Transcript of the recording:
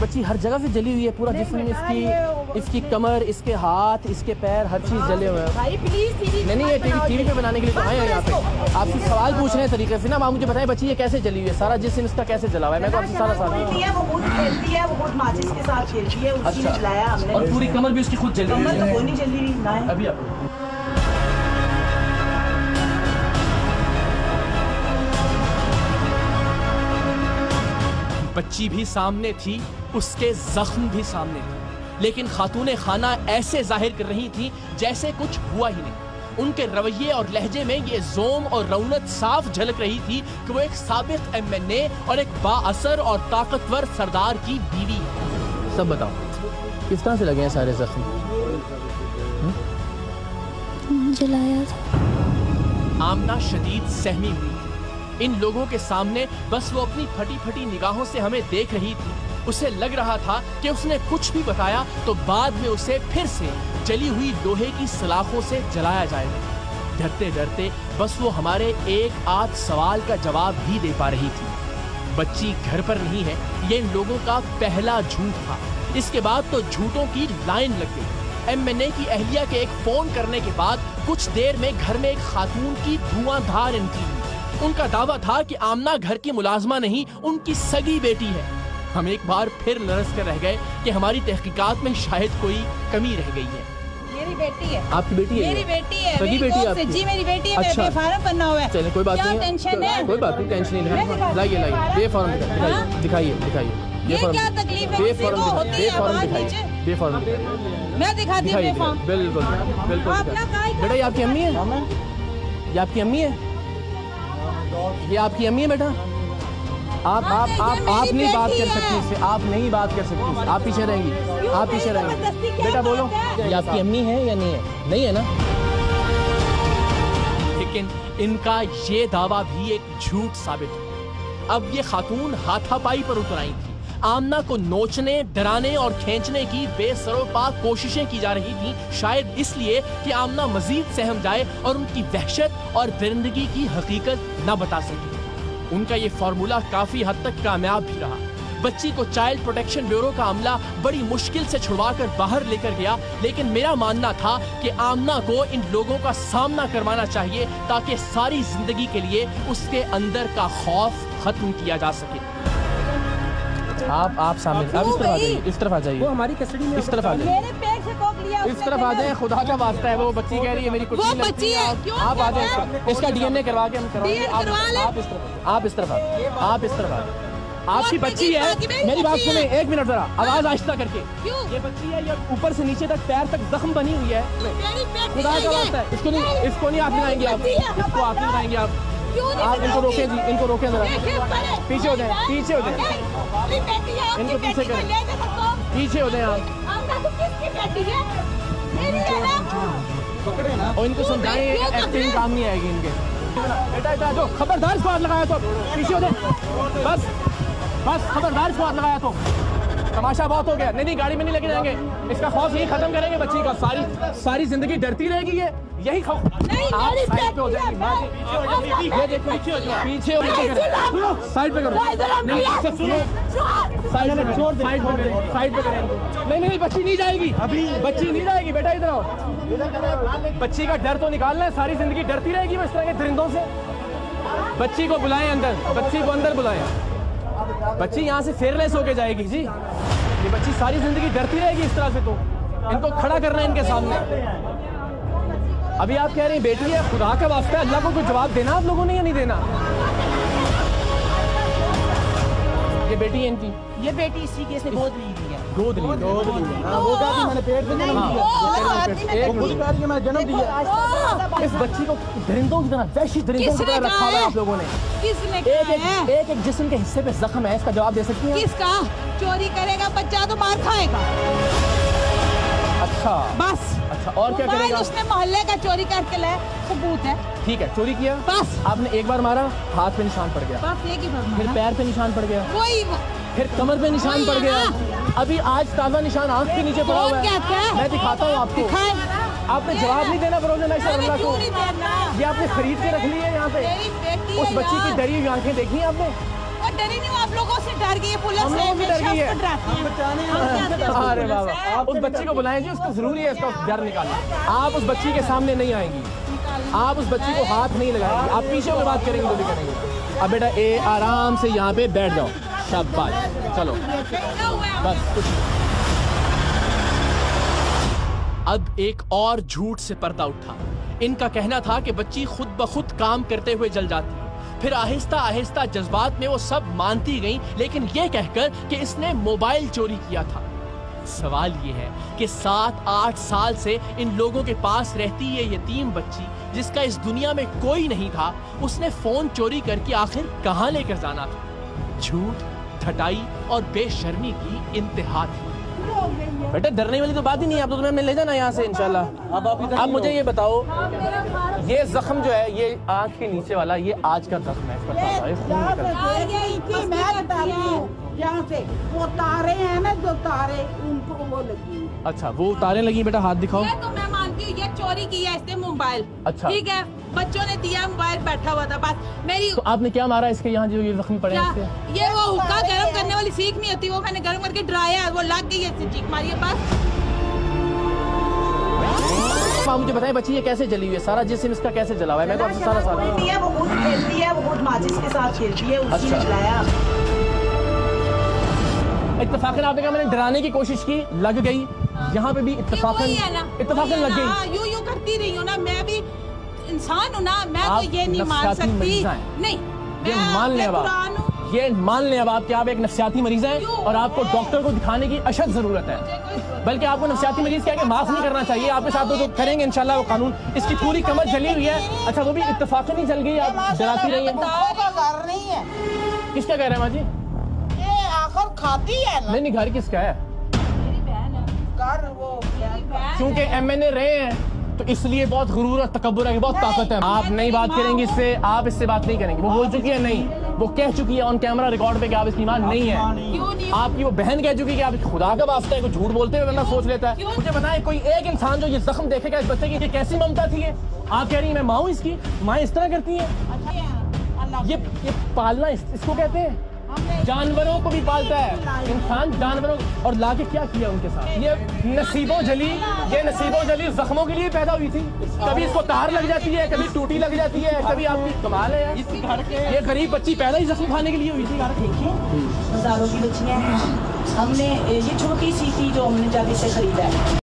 बच्ची हर जगह से जली हुई है, पूरा जिस्म, इसकी कमर, इसके हाथ, इसके पैर, हर चीज़ जले हुए हैं। नहीं ये टीवी पे बनाने के लिए तो आए हैं यहाँ पे, आपसे सवाल पूछ रहे हैं तरीके से ना। आप मुझे बताएं बच्ची ये कैसे जली हुई है, सारा जिस्म इसका कैसे जला हुआ है? मैं तो आपसे सारा साथ अच्छा, और पूरी कमर भी उसकी खुद जली हुई है अभी आप। बच्ची भी सामने थी, उसके जख्म भी सामने थे, लेकिन खातूने खाना ऐसे जाहिर कर रही थी जैसे कुछ हुआ ही नहीं। उनके रवैये और लहजे में ये जोम और रौनक साफ झलक रही थी कि वो एक साबिक MNA और एक बाअसर और ताकतवर सरदार की बीवी है। सब बताओ किस तरह से लगे हैं सारे जख्म? जलाया था। आमना शदीद सहमी हुई। इन लोगों के सामने बस वो अपनी फटी फटी निगाहों से हमें देख रही थी। उसे लग रहा था कि उसने कुछ भी बताया तो बाद में उसे फिर से जली हुई लोहे की सलाखों से जलाया जाएगा। डरते डरते बस वो हमारे एक आध सवाल का जवाब भी दे पा रही थी। बच्ची घर पर नहीं है, ये इन लोगों का पहला झूठ था। इसके बाद तो झूठों की लाइन लग गई। MNA की अहलिया के एक फोन करने के बाद कुछ देर में घर में एक खातून की धुआंधार एंट्री हुई। उनका दावा था कि आमना घर की मुलाजमा नहीं, उनकी सगी बेटी है। हम एक बार फिर लरस कर रह गए कि हमारी तहकीकात में शायद कोई कमी रह गई है। मेरी बेटी है। आपकी बेटी है? मेरी बेटी है। सगी बेटी है आपकी? जी मेरी बेटी है। अच्छा। बेफारम बनना हुआ है। चलिए कोई बात नहीं है। टेंशन है? कोई बात नहीं, टेंशन नहीं है। लाइए बेफारम दिखाइए क्या तकलीफ है? बेफारम दिखाइए। मैं दिखाती हूँ बेफारम। बिल्कुल बेटा ये आपकी अम्मी है? ये आपकी अम्मी है? ये आपकी अम्मी है बेटा? आप नहीं बात कर सकती इससे, आप नहीं बात कर सकती, आप पीछे रहेंगी, आप पीछे रहेंगी। बेटा बोलो ये आपकी अम्मी है या नहीं है? नहीं है ना? लेकिन इनका ये दावा भी एक झूठ साबित हुआ। अब ये खातून हाथापाई पर उतर आई थी। आमना को नोचने, डराने और खींचने की बेसरोपा कोशिशें की जा रही थी, शायद इसलिए कि आमना मजीद सहम जाए और उनकी वहशत और दरिंदगी की हकीकत न बता सके। उनका ये फार्मूला काफी हद तक कामयाब भी रहा। बच्ची को चाइल्ड प्रोटेक्शन ब्यूरो का अमला बड़ी मुश्किल से छुड़वाकर बाहर लेकर गया, लेकिन मेरा मानना था कि आमना को इन लोगों का सामना करवाना चाहिए ताकि सारी जिंदगी के लिए उसके अंदर का खौफ खत्म किया जा सके। आप सामने इस तरफ आ जाइए। वो हमारी कस्टडी में, इस तरफ आ जाइए। मेरे पेट से कोक लिया इस तरफ आ जाए, खुदा का वास्ता है। वो बच्ची कह रही है मेरी कुछ नहीं लगती है। आप आ जाए, इसका DNA करवा के हम करवाएंगे। आप इस तरफ आ। आपकी बच्ची है, मेरी बात सुने एक मिनट जरा, आवाज आहिस्ता करके। ये बच्ची है, ये ऊपर से नीचे तक पैर तक जख्म बनी हुई है। खुदा का वास्ता है, इसको नहीं आप लगाएंगे, आप इसको आप लगाएंगे। आप इनको रोके जी, इनको रोके जरा। पीछे हो जाए, पीछे हो जाए, इनको पीछे करें, पीछे हो जाए आप। और इनको समझाएं एक्टिंग काम नहीं आएगी इनके। बेटा जो खबरदार इसको हाथ लगाया तो पीछे हो जाए। बस खबरदार इसको हाथ लगाया तो तमाशा बहुत हो गया। नहीं गाड़ी में नहीं लेके जाएंगे, इसका खौफ यही खत्म करेंगे बच्ची का। सारी जिंदगी डरती रहेगी ये, यही खौफ। आप साइड पे हो जाएंगी, ये देखो पीछे हो, साइड पे करो, साइड पे करेंगे। नहीं बच्ची नहीं जाएगी, अभी बच्ची नहीं जाएगी। बेटा इधर आओ, बच्ची का डर तो निकालना है। सारी जिंदगी डरती रहेगी इस तरह के दरिंदों से। बच्ची को बुलाएं अंदर, बच्ची को अंदर बुलाएं। बच्ची यहाँ से फेयरलेस होके जाएगी जी। ये बच्ची सारी जिंदगी डरती रहेगी इस तरह से, तो इनको खड़ा करना है इनके सामने। अभी आप कह रहे हैं बेटी है, खुदा का वास्ता है, अल्लाह को कुछ जवाब देना आप लोगों ने या नहीं देना? ये बेटी है इनकी? ये बेटी इसी केस में गोद ली है। गोद ली मैंने पेट से जन्म दिया। इस बच्ची को दरिंदों की तरह, वैशी दरिंदों की तरह रखा हुआ है आप लोगों ने। किसने? एक जिस्म के हिस्से पे जख्म है, इसका जवाब दे सकती हैं? किसका? चोरी करेगा बच्चा तो मार खाएगा। अच्छा बस। अच्छा और क्या करेगा? उसने मोहल्ले का चोरी करके लाया, सबूत है। ठीक है, चोरी किया बस। आपने एक बार मारा, हाथ पे निशान पड़ गया, बस एक ही बार फिर पैर पे निशान पड़ गया, फिर कमर पे निशान पड़ गया, अभी आज ताजा निशान आंख के नीचे पड़ा हुआ है। मैं दिखाता हूँ आपको। आपने जवाब नहीं देना फरोज़न आयशा को। ये आपने खरीद के रख ली है यहाँ पे। उस बच्ची की डरी हुई आंखें देखी आपने? और डरी नहीं हूँ आप लोगों से, डर गई है पुलिस हम से, लोगों से डर गई है। अरे बाबा बाबा, उस बच्ची को बुलाएं जी, उसको जरूरी है इसका डर निकालना। आप उस बच्ची के सामने नहीं आएंगी, आप उस बच्ची को हाथ नहीं लगाएंगे, आप पीछे में बात करेंगे तो भी करेंगे। अब बेटा ए आराम से यहाँ पे बैठ जाओ, शाबाश, चलो बस कुछ। अब एक और झूठ से पर्दा उठा। इनका कहना था कि बच्ची खुद ब खुद काम करते हुए जल जाती है। फिर आहिस्ता आहिस्ता जज्बात में वो सब मानती गई, लेकिन ये कहकर कि इसने मोबाइल चोरी किया था। सवाल ये है कि 7-8 साल से इन लोगों के पास रहती ये यतीम बच्ची, जिसका इस दुनिया में कोई नहीं था, उसने फोन चोरी करके आखिर कहां लेकर जाना था? झूठ, ठटाई और बेशर्मी की इंतहा थी। बेटा डरने वाली तो बात ही नहीं है, आप तो तुम्हें ले जाना यहाँ से इंशाल्लाह। अब मुझे ये बताओ, ये जख्म जो है, ये आंख के नीचे वाला, ये आज का जख्म है, इस पर खून निकल रहा है। यहाँ से वो तारे हैं ना, जो तारे उनको वो लगी। अच्छा, वो तारे लगी। बेटा हाथ दिखाओ। ये तो मैं मानती हूँ, ये चोरी किया इसने मोबाइल। अच्छा, ठीक है, बच्चों ने दिया मोबाइल, बैठा हुआ था बस। मेरी तो आपने क्या मारा इसके यहाँ जो ये जख्म पड़े हैं? ये वो हुक्का गर्म करने वाली सीख नहीं होती, वो मैंने गर्म करके डराया, वो लग गई है, चीख मारी है बस। आप मुझे बताएं बच्ची ये कैसे जली हुई है? सारा जिस्म इसका कैसे जला हुआ है? मैं तो आपसे सारा वो बहुत खेलती है, वो बहुत माचिस के साथ खेलती है, उसी ने जलाया। इत्तेफाकन आपने कहा मैंने डराने की कोशिश की, लग गई। यहाँ पे भी इत्तेफाकन लग गई। यूं करती रही हूँ ना, मैं भी इंसान हूँ ना, मैं तो ये नहीं मान सकती। नहीं, ये मान लें अब आप, ये मान लें अब आप कि आप एक नफ्सियाती मरीज हैं और आपको डॉक्टर को दिखाने की अशद जरूरत है। बल्कि आपको नफ्सियाती मरीज कह के माफ नहीं करना चाहिए, आपके साथ तो करेंगे इंशाल्लाह वो कानून। इसकी पूरी कमर जली हुई है। अच्छा, वो भी इत्तेफाकन ही जल गई, आप डराती रही है। किसका कह रहे हैं माँ जी? आखिर खाती है ना। नहीं, घर किसका है? घर वो क्योंकि MNA रहे हैं तो इसलिए बहुत गुरूर और तकब्बुर है, बहुत ताकत है। आप नहीं बात करेंगी इससे, आप इससे बात नहीं करेंगे। वो बोल चुकी है, नहीं, वो कह चुकी है ऑन कैमरा रिकॉर्ड पे कि आप इसकी ईमान नहीं है। आपकी वो बहन कह चुकी है कि आप खुदा का वास्ता है, कोई झूठ बोलते हुए वरना सोच लेता है। मुझे बताएं, कोई एक इंसान जो ये जख्म देखेगा इस बच्चे की, ये कैसी ममता थी? ये आप कह रही है मैं माँ हूँ इसकी, माँ इस तरह करती है। ये पालना इसको कहते हैं। जानवरों को भी पालता है इंसान, जानवरों, और लाके क्या किया उनके साथ? ये नसीबों जली जख्मों के लिए पैदा हुई थी। कभी इसको तार लग जाती है, कभी टूटी लग जाती है, कभी आपकी कमाल है। ये गरीब बच्ची पैदा ही जख्म खाने के लिए हुई थी। देखिए, हजारों की बच्चियां हैं। हमने ये छोटी सी थी जो हमने जाके से खरीदा है।